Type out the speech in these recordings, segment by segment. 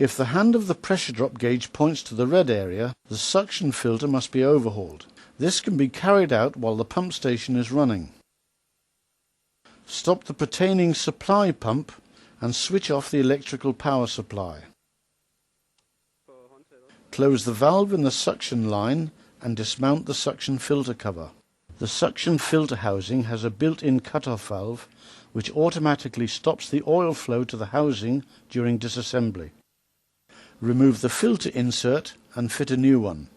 If the hand of the pressure drop gauge points to the red area, the suction filter must be overhauled. This can be carried out while the pump station is running. Stop the pertaining supply pump and switch off the electrical power supply. Close the valve in the suction line and dismount the suction filter cover. The suction filter housing has a built-in cut-off valve which automatically stops the oil flow to the housing during disassembly. Remove the filter insert and fit a new one.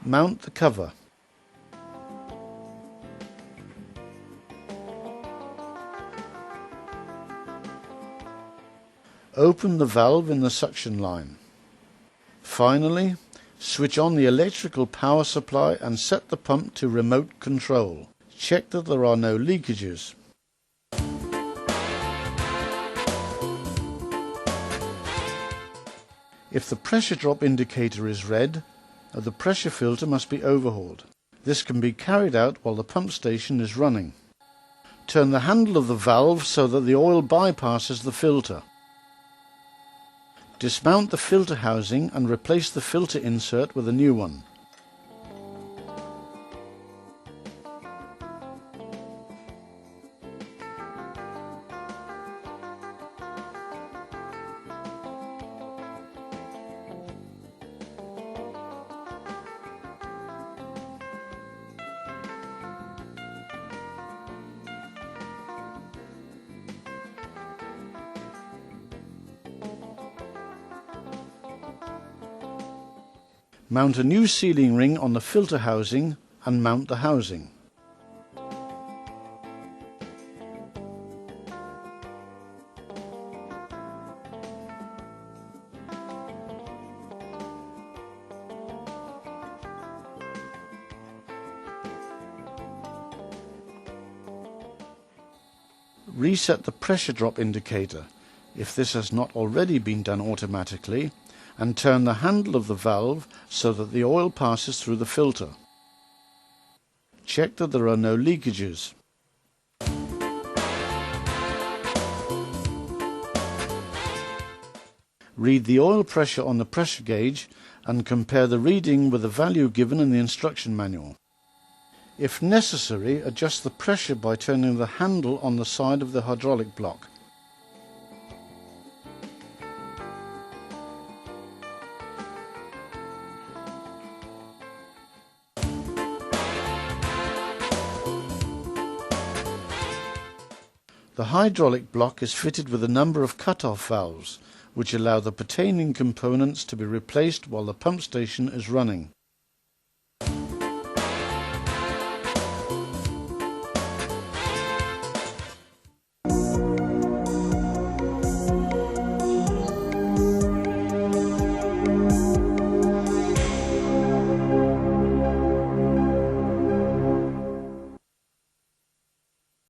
Mount the cover. Open the valve in the suction line. Finally, switch on the electrical power supply and set the pump to remote control. Check that there are no leakages. If the pressure drop indicator is red, the pressure filter must be overhauled. This can be carried out while the pump station is running. Turn the handle of the valve so that the oil bypasses the filter. Dismount the filter housing and replace the filter insert with a new one. Mount a new sealing ring on the filter housing and mount the housing. Reset the pressure drop indicator, if this has not already been done automatically, and turn the handle of the valve so that the oil passes through the filter. Check that there are no leakages. Read the oil pressure on the pressure gauge and compare the reading with the value given in the instruction manual. If necessary, adjust the pressure by turning the handle on the side of the hydraulic block. The hydraulic block is fitted with a number of cut-off valves, which allow the pertaining components to be replaced while the pump station is running.